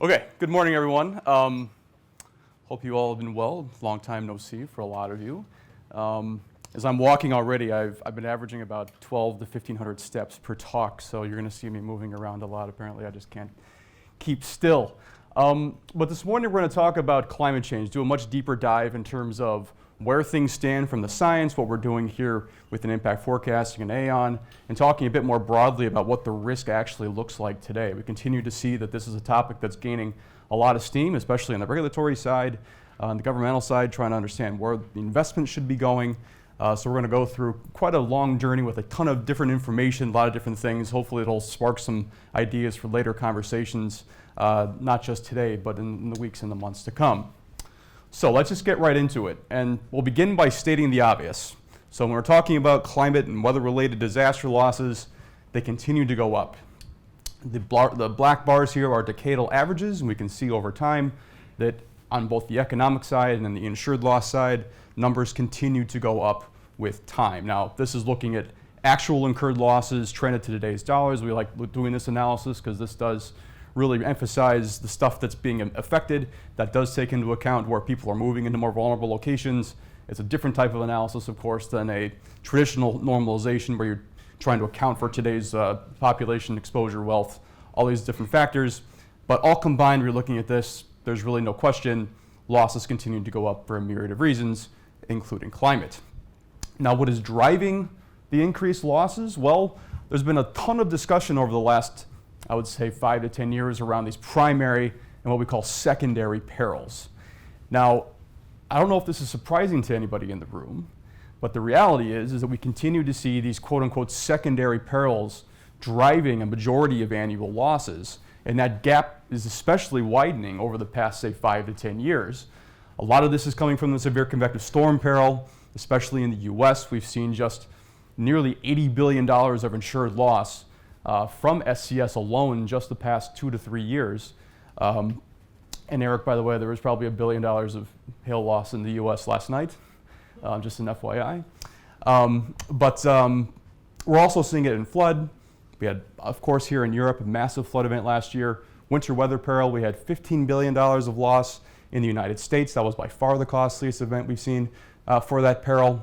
Okay, good morning, everyone. Hope you all have been well. Long time no see for a lot of you. As I'm walking already, I've been averaging about 12 to 1,500 steps per talk, so you're going to see me moving around a lot. Apparently, I just can't keep still. But this morning, we're going to talk about climate change, do a much deeper dive in terms of where things stand from the science, what we're doing here with an impact forecasting and Aon, and talking a bit more broadly about what the risk actually looks like today. We continue to see that this is a topic that's gaining a lot of steam, especially on the regulatory side, on the governmental side, trying to understand where the investment should be going. So we're going to go through quite a long journey with a ton of different information, a lot of different things. Hopefully it'll spark some ideas for later conversations, not just today, but in the weeks and the months to come. So let's just get right into it. And we'll begin by stating the obvious. So when we're talking about climate and weather-related disaster losses, they continue to go up. The black bars here are decadal averages, and we can see over time that on both the economic side and then the insured loss side, numbers continue to go up with time. Now, this is looking at actual incurred losses trended to today's dollars. We like doing this analysis because this does really emphasize the stuff that's being affected. That does take into account where people are moving into more vulnerable locations. It's a different type of analysis, of course, than a traditional normalization where you're trying to account for today's population, exposure, wealth, all these different factors. But all combined, we're looking at this, there's really no question, losses continue to go up for a myriad of reasons, including climate. Now, what is driving the increased losses? Well, there's been a ton of discussion over the last, I would say, 5 to 10 years around these primary and what we call secondary perils. Now, I don't know if this is surprising to anybody in the room, but the reality is that we continue to see these quote-unquote secondary perils driving a majority of annual losses, and that gap is especially widening over the past, say, 5 to 10 years. A lot of this is coming from the severe convective storm peril, especially in the US. We've seen just nearly $80 billion of insured loss from SCS alone just the past 2 to 3 years. And Eric, by the way, there was probably $1 billion of hail loss in the US last night, just an FYI. But we're also seeing it in flood. We had, of course, here in Europe, a massive flood event last year. Winter weather peril, we had $15 billion of loss in the United States. That was by far the costliest event we've seen for that peril.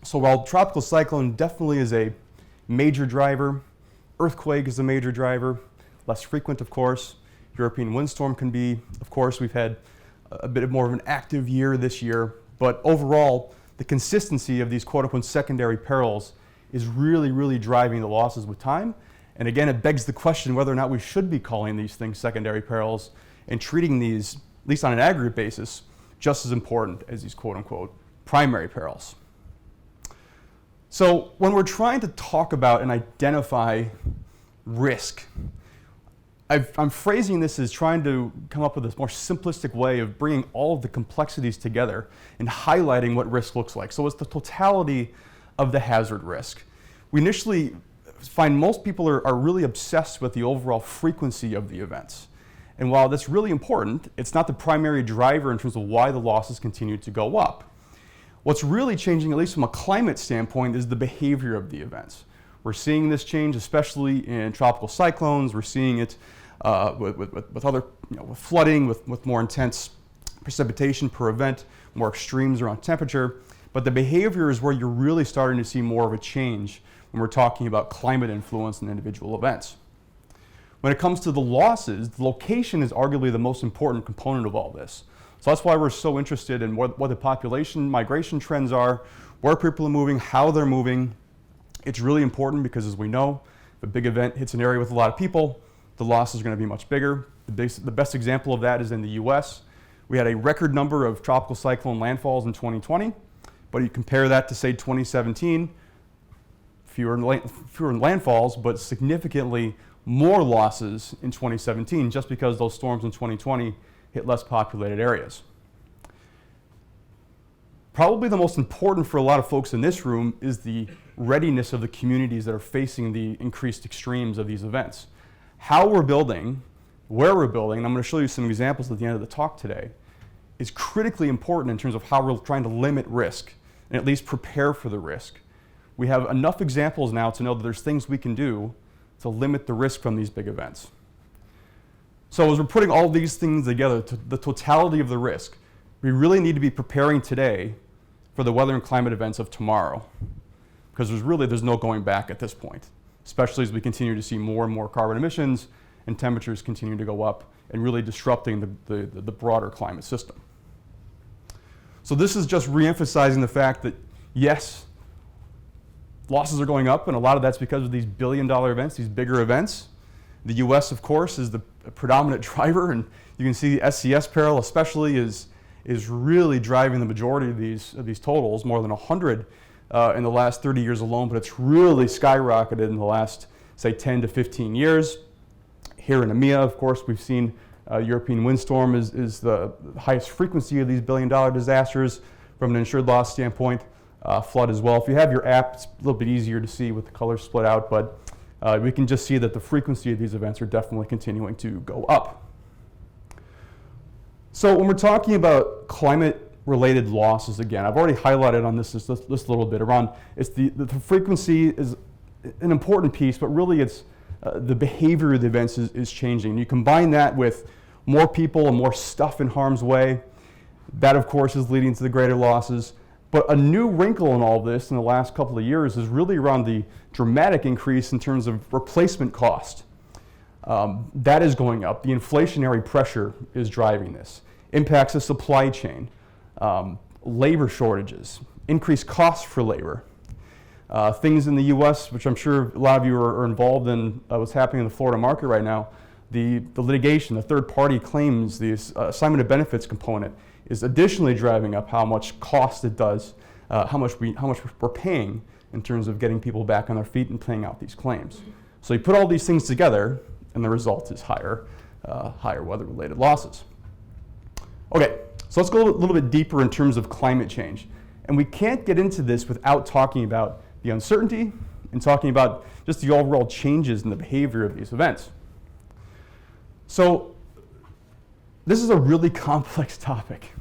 So while tropical cyclone definitely is a major driver, earthquake is a major driver, less frequent, of course. European windstorm can be, of course, we've had a bit more of an active year this year, but overall, the consistency of these quote-unquote secondary perils is really, really driving the losses with time. And again, it begs the question whether or not we should be calling these things secondary perils and treating these, at least on an aggregate basis, just as important as these quote-unquote primary perils. So when we're trying to talk about and identify risk, I'm phrasing this as trying to come up with this more simplistic way of bringing all of the complexities together and highlighting what risk looks like. So it's the totality of the hazard risk. We initially find most people are really obsessed with the overall frequency of the events. And while that's really important, it's not the primary driver in terms of why the losses continue to go up. What's really changing, at least from a climate standpoint, is the behavior of the events. We're seeing this change, especially in tropical cyclones. We're seeing it with other, with flooding, with more intense precipitation per event, more extremes around temperature. But the behavior is where you're really starting to see more of a change when we're talking about climate influence in individual events. When it comes to the losses, the location is arguably the most important component of all this. So that's why we're so interested in what the population migration trends are, where people are moving, how they're moving. It's really important because, as we know, if a big event hits an area with a lot of people, the losses are going to be much bigger. The best example of that is in the US. We had a record number of tropical cyclone landfalls in 2020, but you compare that to, say, 2017, fewer landfalls, but significantly more losses in 2017 just because those storms in 2020 hit less populated areas. Probably the most important for a lot of folks in this room is the readiness of the communities that are facing the increased extremes of these events. How we're building, where we're building, and I'm going to show you some examples at the end of the talk today, is critically important in terms of how we're trying to limit risk and at least prepare for the risk. We have enough examples now to know that there's things we can do to limit the risk from these big events. So as we're putting all these things together, to the totality of the risk, we really need to be preparing today for the weather and climate events of tomorrow, because there's no going back at this point, especially as we continue to see more and more carbon emissions and temperatures continue to go up and really disrupting the broader climate system. So this is just reemphasizing the fact that, yes, losses are going up, and a lot of that's because of these billion-dollar events, these bigger events. The US, of course, is the predominant driver, and you can see the SCS peril especially is really driving the majority of these totals, more than 100 in the last 30 years alone, but it's really skyrocketed in the last, say, 10 to 15 years. Here in EMEA, of course, we've seen European windstorm is the highest frequency of these billion-dollar disasters from an insured loss standpoint. Flood as well. If you have your app, it's a little bit easier to see with the colors split out, but we can just see that the frequency of these events are definitely continuing to go up. So when we're talking about climate-related losses, again, I've already highlighted on this little bit around, it's the frequency is an important piece, but really it's the behavior of the events is changing. You combine that with more people and more stuff in harm's way. That, of course, is leading to the greater losses. But a new wrinkle in all this in the last couple of years is really around the dramatic increase in terms of replacement cost. That is going up. The inflationary pressure is driving this. Impacts the supply chain, labor shortages, increased costs for labor. Things in the US, which I'm sure a lot of you are involved in what's happening in the Florida market right now, the litigation, the third-party claims, the assignment of benefits component is additionally driving up how much cost it does, how much we're paying in terms of getting people back on their feet and paying out these claims. So you put all these things together, and the result is higher weather-related losses. Okay, so let's go a little bit deeper in terms of climate change. And we can't get into this without talking about the uncertainty and talking about just the overall changes in the behavior of these events. So this is a really complex topic,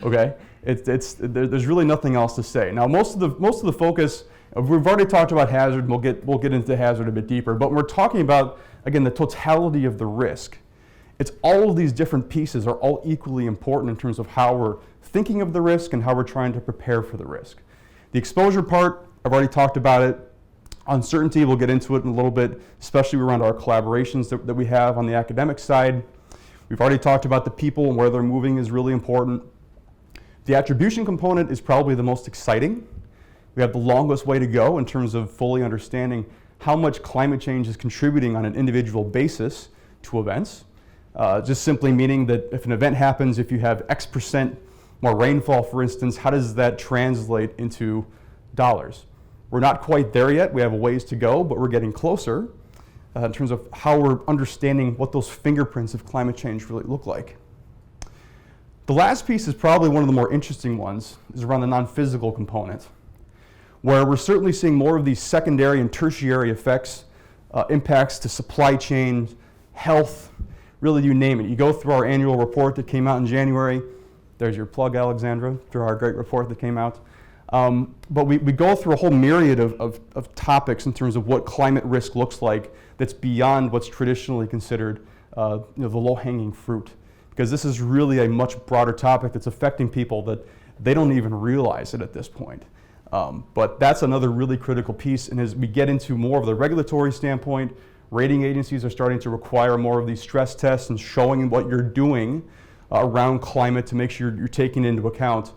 okay? There's really nothing else to say. Now, most of the focus, we've already talked about hazard, we'll get into hazard a bit deeper, but when we're talking about, again, the totality of the risk, it's all of these different pieces are all equally important in terms of how we're thinking of the risk and how we're trying to prepare for the risk. The exposure part, I've already talked about it. Uncertainty, we'll get into it in a little bit, especially around our collaborations that we have on the academic side. We've already talked about the people and where they're moving is really important. The attribution component is probably the most exciting. We have the longest way to go in terms of fully understanding how much climate change is contributing on an individual basis to events. Just simply meaning that if an event happens, if you have X% more rainfall, for instance, how does that translate into dollars? We're not quite there yet. We have a ways to go, but we're getting closer in terms of how we're understanding what those fingerprints of climate change really look like. The last piece is probably one of the more interesting ones, is around the non-physical component, where we're certainly seeing more of these secondary and tertiary effects, impacts to supply chain, health, really you name it. You go through our annual report that came out in January. There's your plug, Alexandra, through our great report that came out. But we go through a whole myriad of topics in terms of what climate risk looks like that's beyond what's traditionally considered the low-hanging fruit. Because this is really a much broader topic that's affecting people that they don't even realize it at this point. But that's another really critical piece. And as we get into more of the regulatory standpoint, rating agencies are starting to require more of these stress tests and showing what you're doing around climate to make sure you're taking into account.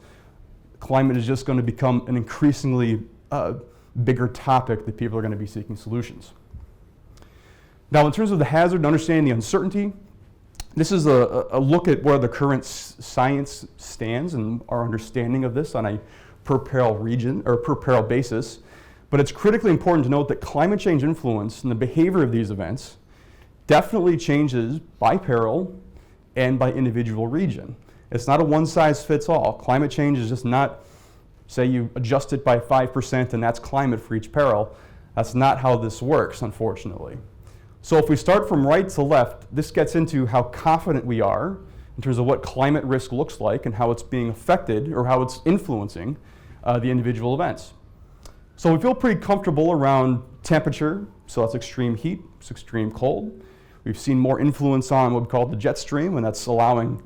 Climate is just going to become an increasingly bigger topic that people are going to be seeking solutions. Now, in terms of the hazard and understanding the uncertainty, this is a look at where the current science stands and our understanding of this on a per peril basis. But it's critically important to note that climate change influence and the behavior of these events definitely changes by peril and by individual region. It's not a one-size-fits-all. Climate change is just not, say you adjust it by 5% and that's climate for each peril. That's not how this works, unfortunately. So if we start from right to left, this gets into how confident we are in terms of what climate risk looks like and how it's being affected or how it's influencing the individual events. So we feel pretty comfortable around temperature, so that's extreme heat, it's extreme cold. We've seen more influence on what we call the jet stream, and that's allowing,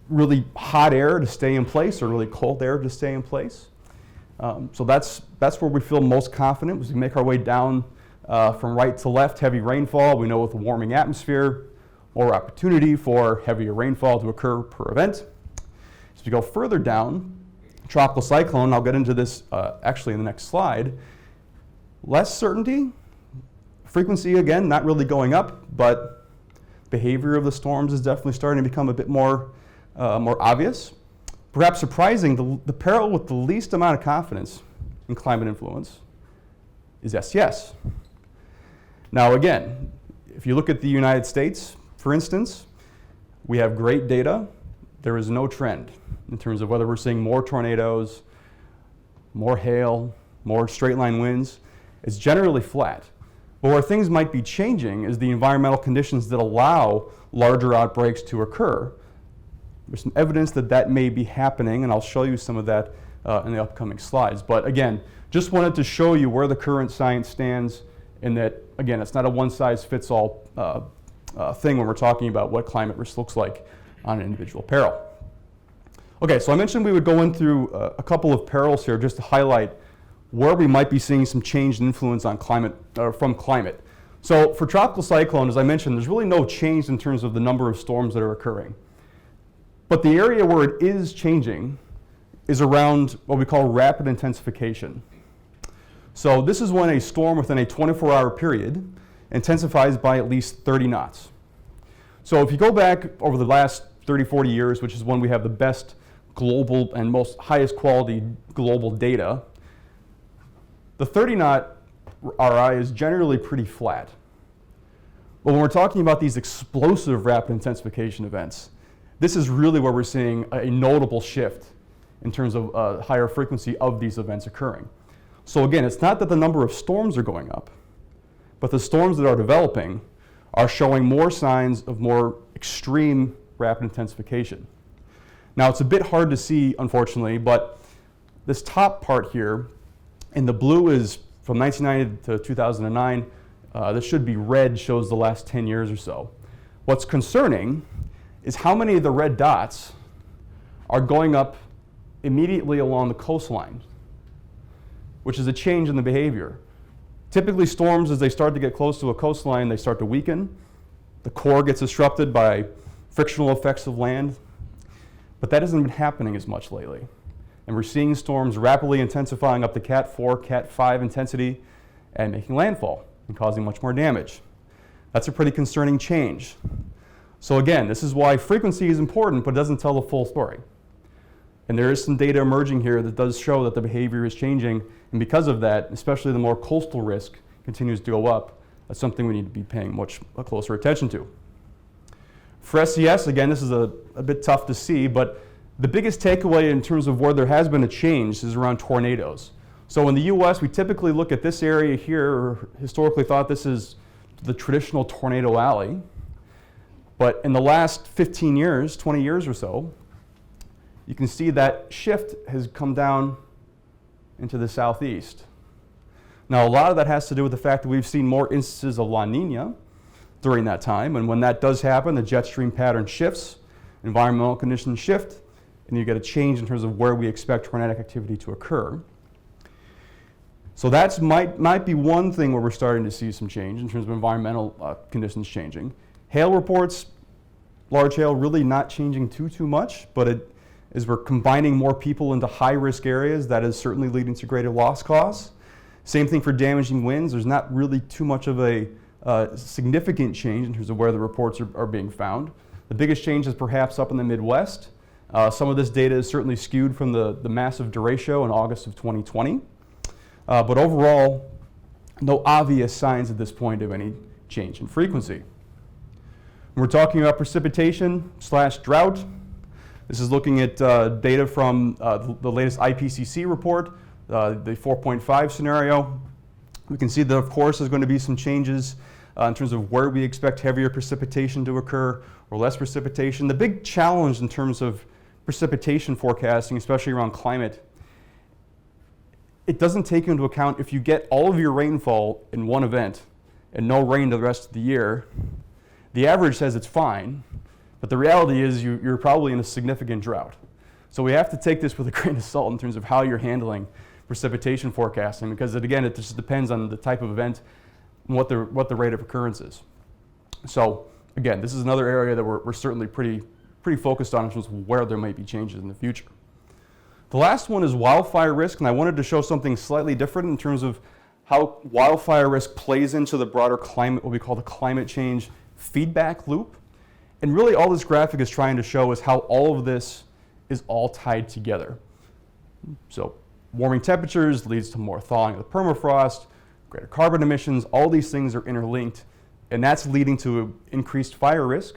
really hot air to stay in place or really cold air to stay in place. So that's where we feel most confident as we make our way down from right to left. Heavy rainfall, we know with a warming atmosphere, more opportunity for heavier rainfall to occur per event. As we go further down, tropical cyclone, I'll get into this actually in the next slide. Less certainty, frequency again, not really going up, but behavior of the storms is definitely starting to become a bit more obvious. Perhaps surprising, the peril with the least amount of confidence in climate influence is SES. Now again, if you look at the United States, for instance, we have great data. There is no trend in terms of whether we're seeing more tornadoes, more hail, more straight line winds. It's generally flat. But where things might be changing is the environmental conditions that allow larger outbreaks to occur. There's some evidence that that may be happening, and I'll show you some of that in the upcoming slides. But again, just wanted to show you where the current science stands, and that, again, it's not a one-size-fits-all thing when we're talking about what climate risk looks like on an individual peril. Okay, so I mentioned we would go in through a couple of perils here just to highlight where we might be seeing some change in influence on climate, from climate. So for tropical cyclone, as I mentioned, there's really no change in terms of the number of storms that are occurring. But the area where it is changing is around what we call rapid intensification. So this is when a storm within a 24-hour period intensifies by at least 30 knots. So if you go back over the last 30, 40 years, which is when we have the best global and most highest quality global data, the 30-knot RI is generally pretty flat. But when we're talking about these explosive rapid intensification events, this is really where we're seeing a notable shift in terms of higher frequency of these events occurring. So again, it's not that the number of storms are going up, but the storms that are developing are showing more signs of more extreme rapid intensification. Now, it's a bit hard to see, unfortunately, but this top part here, in the blue is from 1990 to 2009. This should be red, shows the last 10 years or so. What's concerning is how many of the red dots are going up immediately along the coastline, which is a change in the behavior. Typically, storms, as they start to get close to a coastline, they start to weaken. The core gets disrupted by frictional effects of land, but that hasn't been happening as much lately. And we're seeing storms rapidly intensifying up to Cat 4, Cat 5 intensity and making landfall and causing much more damage. That's a pretty concerning change. So again, this is why frequency is important, but it doesn't tell the full story. And there is some data emerging here that does show that the behavior is changing, and because of that, especially the more coastal risk continues to go up. That's something we need to be paying much closer attention to. For SES, again, this is a bit tough to see, but the biggest takeaway in terms of where there has been a change is around tornadoes. So in the US, we typically look at this area here, or historically thought this is the traditional tornado alley. But in the last 15 years, 20 years or so, you can see that shift has come down into the southeast. Now, a lot of that has to do with the fact that we've seen more instances of La Nina during that time. And when that does happen, the jet stream pattern shifts, environmental conditions shift, and you get a change in terms of where we expect tornadic activity to occur. So that might be one thing where we're starting to see some change in terms of environmental conditions changing. Hail reports, large hail, really not changing too much, but as we're combining more people into high-risk areas, that is certainly leading to greater loss costs. Same thing for damaging winds. There's not really too much of a significant change in terms of where the reports are being found. The biggest change is perhaps up in the Midwest. Some of this data is certainly skewed from the massive derecho in August of 2020. But overall, no obvious signs at this point of any change in frequency. When we're talking about precipitation/drought, this is looking at data from the latest IPCC report, the 4.5 scenario. We can see that, of course, there's going to be some changes in terms of where we expect heavier precipitation to occur or less precipitation. The big challenge in terms of precipitation forecasting, especially around climate, it doesn't take into account if you get all of your rainfall in one event and no rain the rest of the year, The average says it's fine, but the reality is you're probably in a significant drought. So we have to take this with a grain of salt in terms of how you're handling precipitation forecasting, because again, it just depends on the type of event and what the rate of occurrence is. So again, this is another area that we're certainly pretty focused on in terms of where there might be changes in the future. The last one is wildfire risk, and I wanted to show something slightly different in terms of how wildfire risk plays into the broader climate, what we call the climate change feedback loop. And really all this graphic is trying to show is how all of this is all tied together. So warming temperatures leads to more thawing of the permafrost, greater carbon emissions, all these things are interlinked, and that's leading to increased fire risk.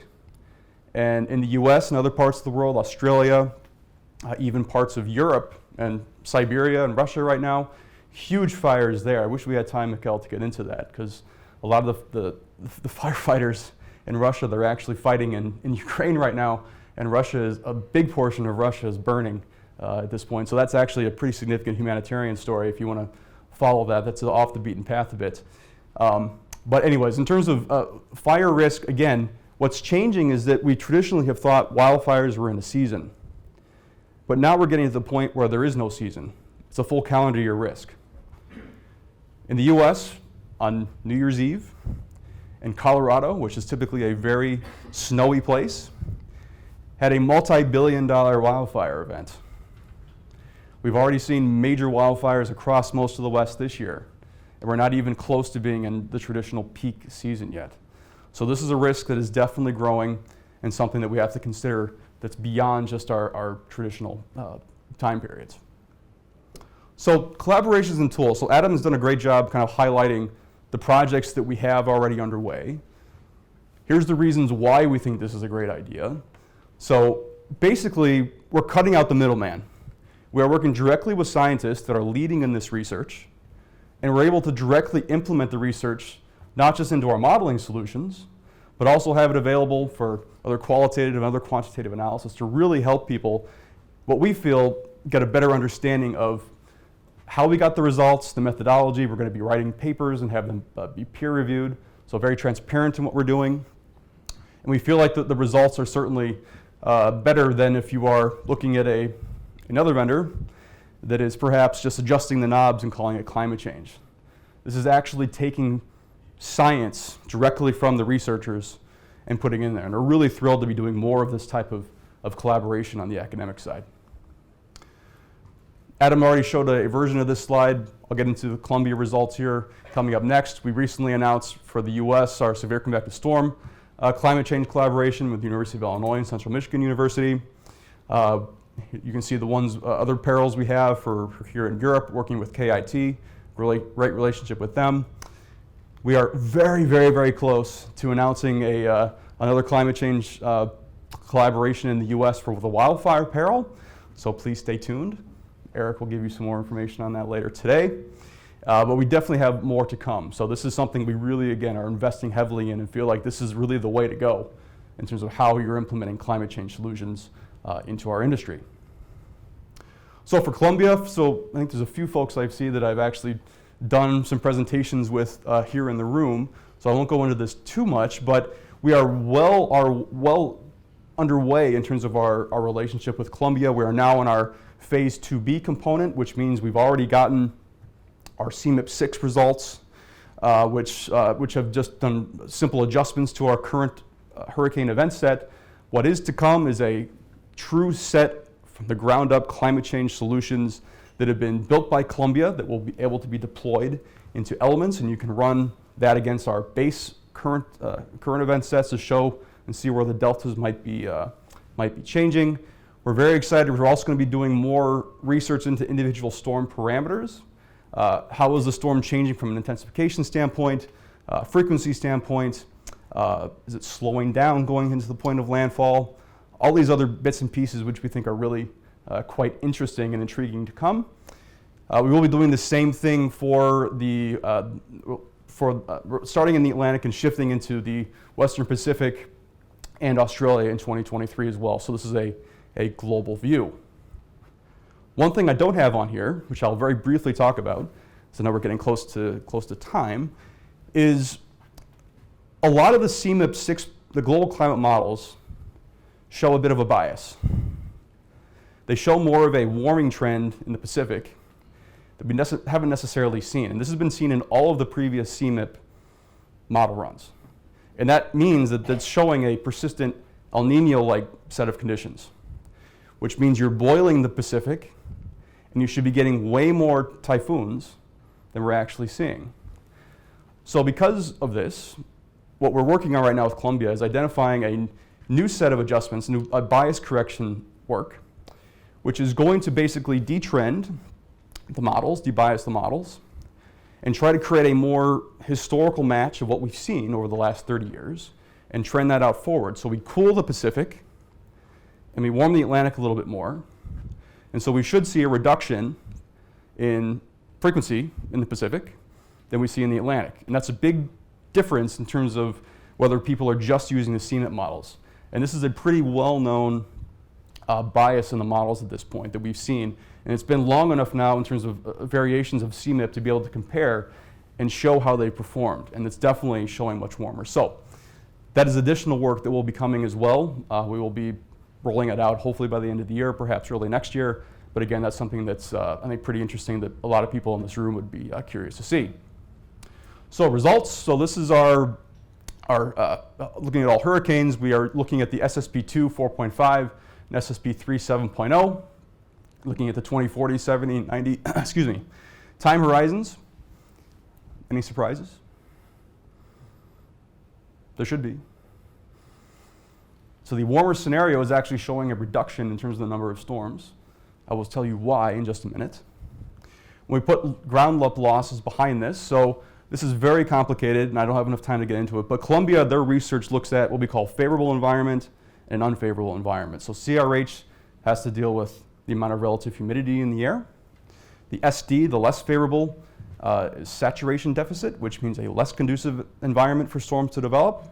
And in the US and other parts of the world, Australia, even parts of Europe and Siberia and Russia right now, huge fires there. I wish we had time, Michal, to get into that, because a lot of the firefighters in Russia, they're actually fighting in Ukraine right now, and a big portion of Russia is burning at this point. So that's actually a pretty significant humanitarian story if you want to follow that. That's off the beaten path a bit. But anyways, in terms of fire risk, again, what's changing is that we traditionally have thought wildfires were in a season. But now we're getting to the point where there is no season. It's a full calendar year risk. In the US, on New Year's Eve, in Colorado, which is typically a very snowy place, had a multi-billion-dollar wildfire event. We've already seen major wildfires across most of the West this year, and we're not even close to being in the traditional peak season yet. So this is a risk that is definitely growing and something that we have to consider that's beyond just our traditional time periods. So collaborations and tools. So Adam has done a great job kind of highlighting the projects that we have already underway. Here's the reasons why we think this is a great idea. So basically, we're cutting out the middleman. We are working directly with scientists that are leading in this research, and we're able to directly implement the research, not just into our modeling solutions, but also have it available for other qualitative and other quantitative analysis to really help people, what we feel, get a better understanding of how we got the results, the methodology. We're going to be writing papers and have them be peer reviewed, so very transparent in what we're doing. And we feel like the results are certainly better than if you are looking at another vendor that is perhaps just adjusting the knobs and calling it climate change. This is actually taking science directly from the researchers and putting in there. And we're really thrilled to be doing more of this type of collaboration on the academic side. Adam already showed a version of this slide. I'll get into the Columbia results here. Coming up next, we recently announced for the US our severe convective storm climate change collaboration with the University of Illinois and Central Michigan University. You can see the other perils we have for here in Europe, working with KIT, really great relationship with them. We are very, very, very close to announcing another climate change collaboration in the US for the wildfire peril, so please stay tuned. Eric will give you some more information on that later today. But we definitely have more to come. So this is something we really, again, are investing heavily in and feel like this is really the way to go in terms of how you're implementing climate change solutions into our industry. So for Columbia, so I think there's a few folks I see that I've actually done some presentations with here in the room. So I won't go into this too much, but we are well underway in terms of our relationship with Columbia. We are now in our phase 2B component, which means we've already gotten our CMIP6 results, which have just done simple adjustments to our current hurricane event set. What is to come is a true set from the ground up climate change solutions that have been built by Columbia that will be able to be deployed into elements, and you can run that against our base current event sets to show and see where the deltas might be changing. We're very excited. We're also going to be doing more research into individual storm parameters. How is the storm changing from an intensification standpoint, frequency standpoint? Is it slowing down going into the point of landfall? All these other bits and pieces which we think are really quite interesting and intriguing to come. We will be doing the same thing for starting in the Atlantic and shifting into the Western Pacific and Australia in 2023 as well. So this is a global view. One thing I don't have on here, which I'll very briefly talk about, so now we're getting close to time, is a lot of the CMIP6 the global climate models show a bit of a bias. They show more of a warming trend in the Pacific that we haven't necessarily seen. And this has been seen in all of the previous CMIP model runs. And that means that that's showing a persistent El Nino-like set of conditions, which means you're boiling the Pacific and you should be getting way more typhoons than we're actually seeing. So because of this, what we're working on right now with Columbia is identifying a new set of adjustments, a bias correction work, which is going to basically detrend the models, debias the models, and try to create a more historical match of what we've seen over the last 30 years and trend that out forward. So we cool the Pacific and we warm the Atlantic a little bit more. And so we should see a reduction in frequency in the Pacific than we see in the Atlantic. And that's a big difference in terms of whether people are just using the CMIP models. And this is a pretty well-known bias in the models at this point that we've seen. And it's been long enough now in terms of variations of CMIP to be able to compare and show how they performed. And it's definitely showing much warmer. So that is additional work that will be coming as well. We will be rolling it out hopefully by the end of the year, perhaps early next year. But again, that's something that's I think pretty interesting that a lot of people in this room would be curious to see. So results. So this is our looking at all hurricanes. We are looking at the SSP2 4.5 and SSP3 7.0. Looking at the 2040, 70, 90, excuse me, time horizons. Any surprises? There should be. So the warmer scenario is actually showing a reduction in terms of the number of storms. I will tell you why in just a minute. When we put ground level losses behind this, so this is very complicated and I don't have enough time to get into it, but Columbia, their research looks at what we call favorable environment and unfavorable environment. So CRH has to deal with the amount of relative humidity in the air. The SD, the less favorable, is saturation deficit, which means a less conducive environment for storms to develop.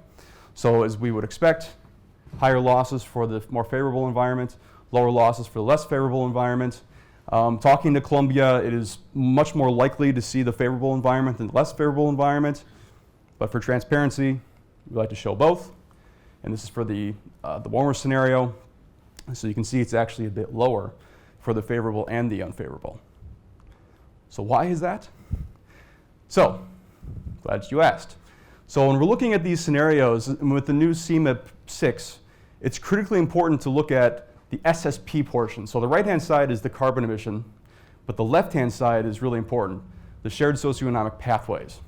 So as we would expect, higher losses for the more favorable environment, lower losses for the less favorable environment. Talking to Columbia, it is much more likely to see the favorable environment than the less favorable environment. But for transparency, we like to show both. And this is for the warmer scenario. So you can see it's actually a bit lower for the favorable and the unfavorable. So why is that? So, glad you asked. So when we're looking at these scenarios with the new CMIP 6, it's critically important to look at the SSP portion. So the right-hand side is the carbon emission, but the left-hand side is really important, the shared socioeconomic pathways.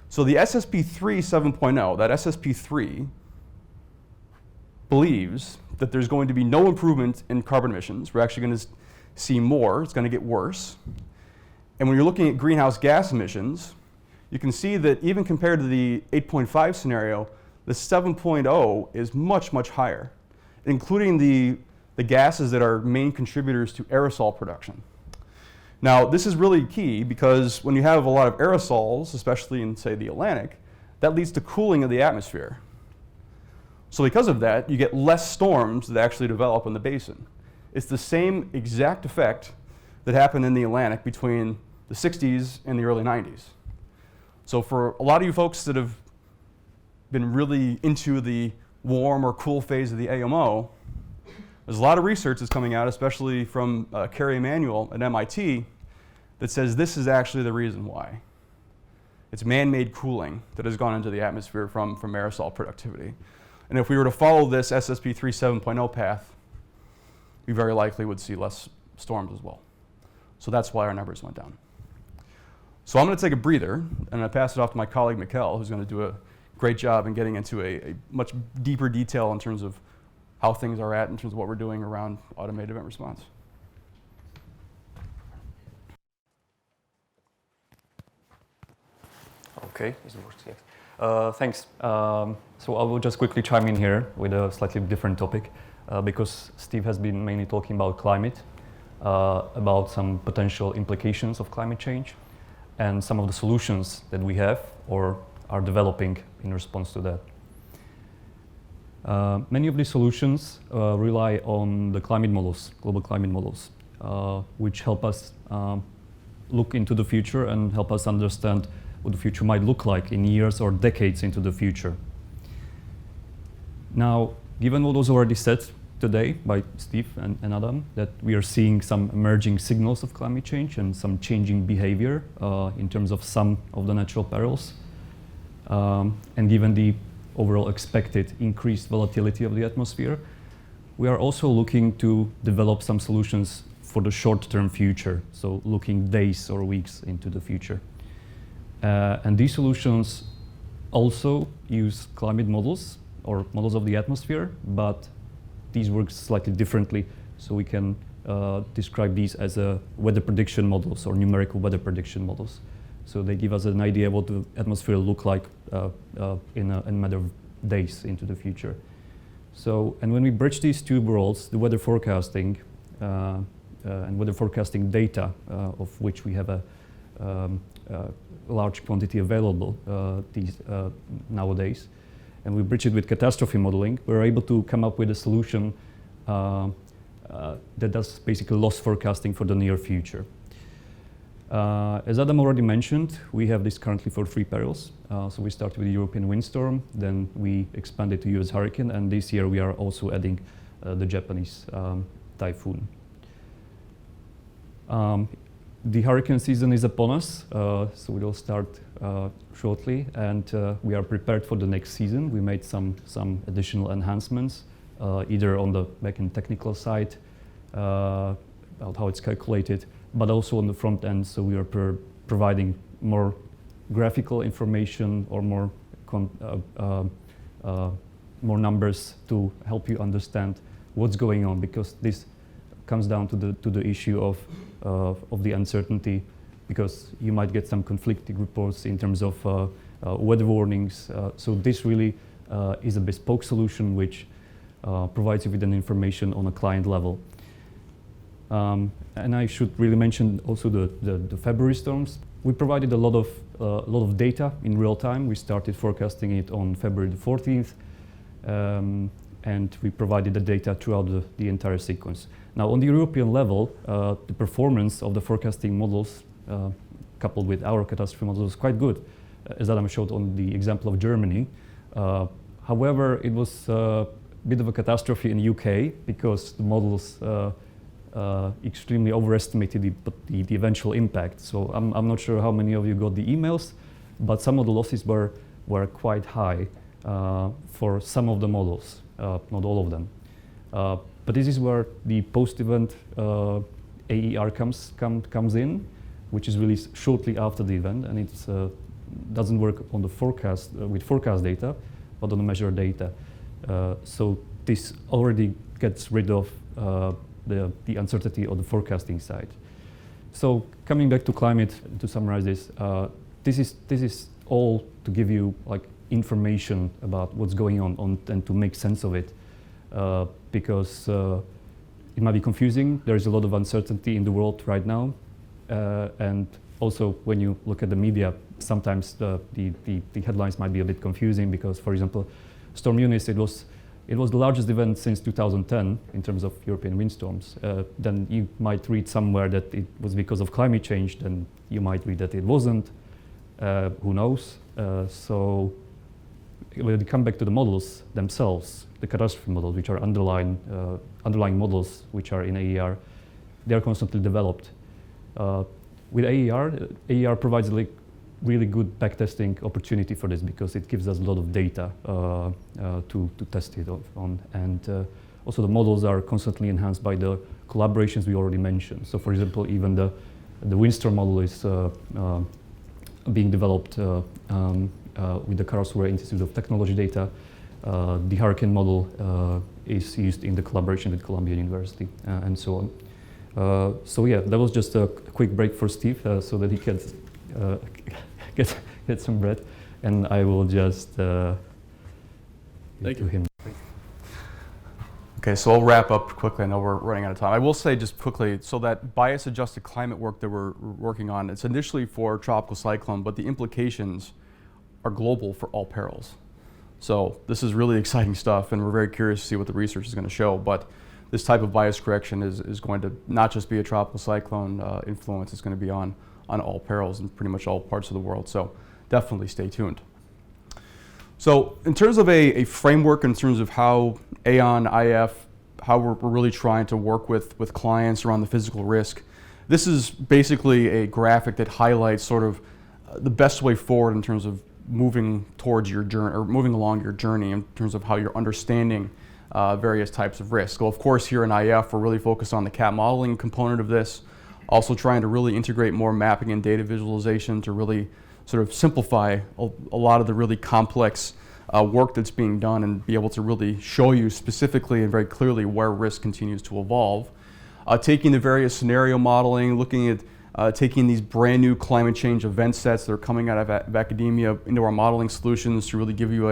So the SSP3 7.0, that SSP3 believes that there's going to be no improvement in carbon emissions. We're actually going to see more. It's going to get worse. And when you're looking at greenhouse gas emissions, you can see that even compared to the 8.5 scenario, the 7.0 is much, much higher, including the gases that are main contributors to aerosol production. Now, this is really key because when you have a lot of aerosols, especially in, say, the Atlantic, that leads to cooling of the atmosphere. So because of that, you get less storms that actually develop in the basin. It's the same exact effect that happened in the Atlantic between the 60s and the early 90s. So for a lot of you folks that have been really into the warm or cool phase of the AMO, there's a lot of research that's coming out, especially from Carrie Emanuel at MIT, that says this is actually the reason why. It's man-made cooling that has gone into the atmosphere from aerosol productivity. And if we were to follow this SSP3 7.0 path, we very likely would see less storms as well. So that's why our numbers went down. So I'm going to take a breather, and I pass it off to my colleague Michal, who's going to do a great job in getting into a much deeper detail in terms of how things are at in terms of what we're doing around automated event response. Okay, it works, yes. Thanks. So I will just quickly chime in here with a slightly different topic because Steve has been mainly talking about climate, about some potential implications of climate change and some of the solutions that we have or are developing in response to that. Many of these solutions rely on the climate models, global climate models, which help us look into the future and help us understand what the future might look like in years or decades into the future. Now, given what was already said today by Steve and Adam, that we are seeing some emerging signals of climate change and some changing behavior in terms of some of the natural perils, and given the overall expected increased volatility of the atmosphere, we are also looking to develop some solutions for the short-term future, so looking days or weeks into the future. And these solutions also use climate models or models of the atmosphere, but these work slightly differently. So we can describe these as weather prediction models or numerical weather prediction models. So they give us an idea what the atmosphere will look like in a matter of days into the future. So, and when we bridge these two worlds, the weather forecasting and weather forecasting data, of which we have a large quantity available nowadays, and we bridge it with catastrophe modeling, we're able to come up with a solution that does basically loss forecasting for the near future. As Adam already mentioned, we have this currently for 3 perils. So we started with the European windstorm, then we expanded to US hurricane, and this year we are also adding the Japanese typhoon. The hurricane season is upon us, so we will start shortly, and we are prepared for the next season. We made some additional enhancements, either on the back-end technical side, about how it's calculated, but also on the front end, so we are providing more graphical information or more numbers to help you understand what's going on, because this comes down to the issue of the uncertainty, because you might get some conflicting reports in terms of weather warnings. So this really is a bespoke solution which provides you with an information on a client level. And I should really mention also the February storms. We provided a lot of data in real time. We started forecasting it on February the 14th, and we provided the data throughout the entire sequence. Now, on the European level, the performance of the forecasting models, coupled with our catastrophe models, was quite good, as Adam showed on the example of Germany. However, it was a bit of a catastrophe in UK because the models extremely overestimated the eventual impact. So I'm not sure how many of you got the emails, but some of the losses were quite high for some of the models, not all of them. But this is where the post-event AER comes in, which is released shortly after the event, and it doesn't work on the forecast with forecast data, but on the measured data. So this already gets rid of the uncertainty on the forecasting side. So coming back to climate, to summarize this, this is all to give you like information about what's going on and to make sense of it, because it might be confusing. There is a lot of uncertainty in the world right now, and also when you look at the media, sometimes the headlines might be a bit confusing because, for example, Storm Eunice, it was the largest event since 2010 in terms of European windstorms. Then you might read somewhere that it was because of climate change, then you might read that it wasn't. Who knows? So when you come back to the models themselves, the catastrophe models, which are underlying models which are in AER, they are constantly developed. With AER provides like really good backtesting opportunity for this because it gives us a lot of data to test it on. And also the models are constantly enhanced by the collaborations we already mentioned. So for example, even the windstorm model is being developed with the Karlsruhe Institute of Technology data. The hurricane model is used in the collaboration with Columbia University and so on. So yeah, that was just a quick break for Steve so that he can get some bread, and I will just Thank to you. him. Okay, so I'll wrap up quickly. I know we're running out of time. I will say just quickly, so that bias-adjusted climate work that we're working on, it's initially for tropical cyclone, but the implications are global for all perils. So this is really exciting stuff, and we're very curious to see what the research is going to show. But this type of bias correction is going to not just be a tropical cyclone influence, it's going to be on all perils in pretty much all parts of the world. So definitely stay tuned. So in terms of a framework, in terms of how Aon, IF, how we're really trying to work with clients around the physical risk, this is basically a graphic that highlights sort of the best way forward in terms of moving towards your journey, or moving along your journey in terms of how you're understanding various types of risk. So of course here in IF, we're really focused on the CAT modeling component of this, also trying to really integrate more mapping and data visualization to really sort of simplify a lot of the really complex work that's being done and be able to really show you specifically and very clearly where risk continues to evolve. Taking the various scenario modeling, looking at taking these brand new climate change event sets that are coming out of academia into our modeling solutions to really give you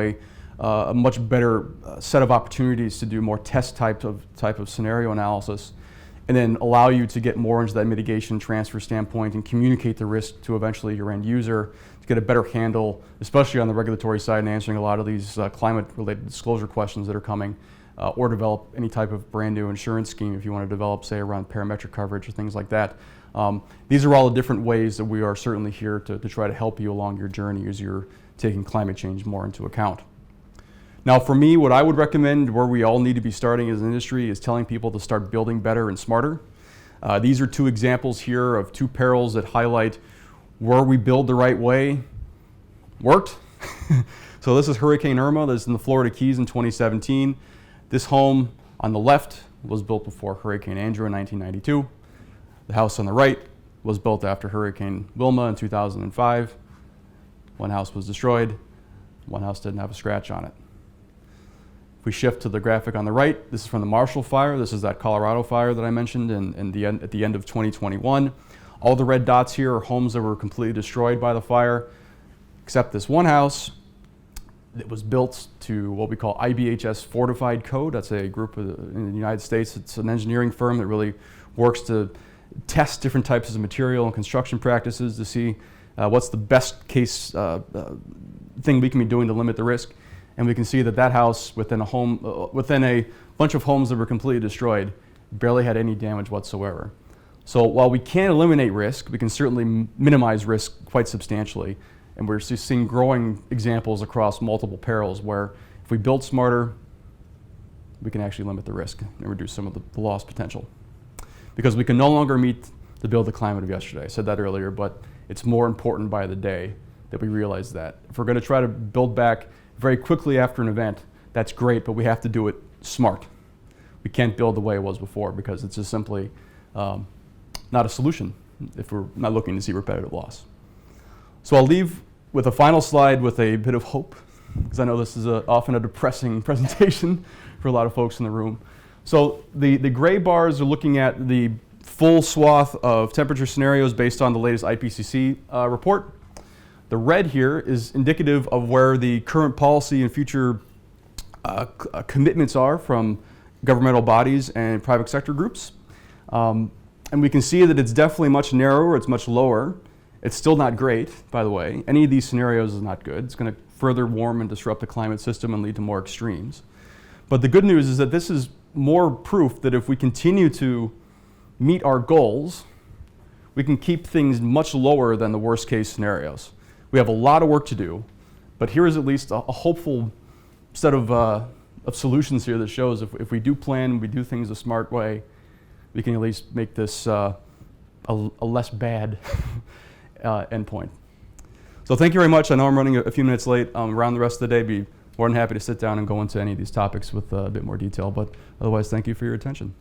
a much better set of opportunities to do more test type of scenario analysis, and then allow you to get more into that mitigation transfer standpoint and communicate the risk to eventually your end user to get a better handle, especially on the regulatory side and answering a lot of these climate-related disclosure questions that are coming, or develop any type of brand new insurance scheme if you want to develop, say, around parametric coverage or things like that. These are all the different ways that we are certainly here to try to help you along your journey as you're taking climate change more into account. Now for me, what I would recommend, where we all need to be starting as an industry, is telling people to start building better and smarter. These are two examples here of two perils that highlight where we build the right way worked. So this is Hurricane Irma. This is in the Florida Keys in 2017. This home on the left was built before Hurricane Andrew in 1992. The house on the right was built after Hurricane Wilma in 2005. One house was destroyed. One house didn't have a scratch on it. If we shift to the graphic on the right, this is from the Marshall Fire. This is that Colorado fire that I mentioned at the end of 2021. All the red dots here are homes that were completely destroyed by the fire, except this one house that was built to what we call IBHS Fortified Code. That's a group in the United States. It's an engineering firm that really works to test different types of material and construction practices to see what's the best case thing we can be doing to limit the risk. And we can see that that house within a bunch of homes that were completely destroyed barely had any damage whatsoever. So while we can't eliminate risk, we can certainly minimize risk quite substantially. And we're seeing growing examples across multiple perils where if we build smarter, we can actually limit the risk and reduce some of the loss potential. Because we can no longer meet the build the climate of yesterday. I said that earlier, but it's more important by the day that we realize that. If we're going to try to build back very quickly after an event, that's great, but we have to do it smart. We can't build the way it was before because it's just simply not a solution if we're not looking to see repetitive loss. So I'll leave with a final slide with a bit of hope, because I know this is often a depressing presentation for a lot of folks in the room. So the gray bars are looking at the full swath of temperature scenarios based on the latest IPCC report. The red here is indicative of where the current policy and future commitments are from governmental bodies and private sector groups. And we can see that it's definitely much narrower, it's much lower. It's still not great, by the way. Any of these scenarios is not good. It's going to further warm and disrupt the climate system and lead to more extremes. But the good news is that this is more proof that if we continue to meet our goals, we can keep things much lower than the worst case scenarios. We have a lot of work to do, but here is at least a hopeful set of solutions here that shows if we do plan, we do things a smart way, we can at least make this a less bad endpoint. So thank you very much. I know I'm running a few minutes late. Around the rest of the day, be more than happy to sit down and go into any of these topics with a bit more detail, but otherwise, thank you for your attention.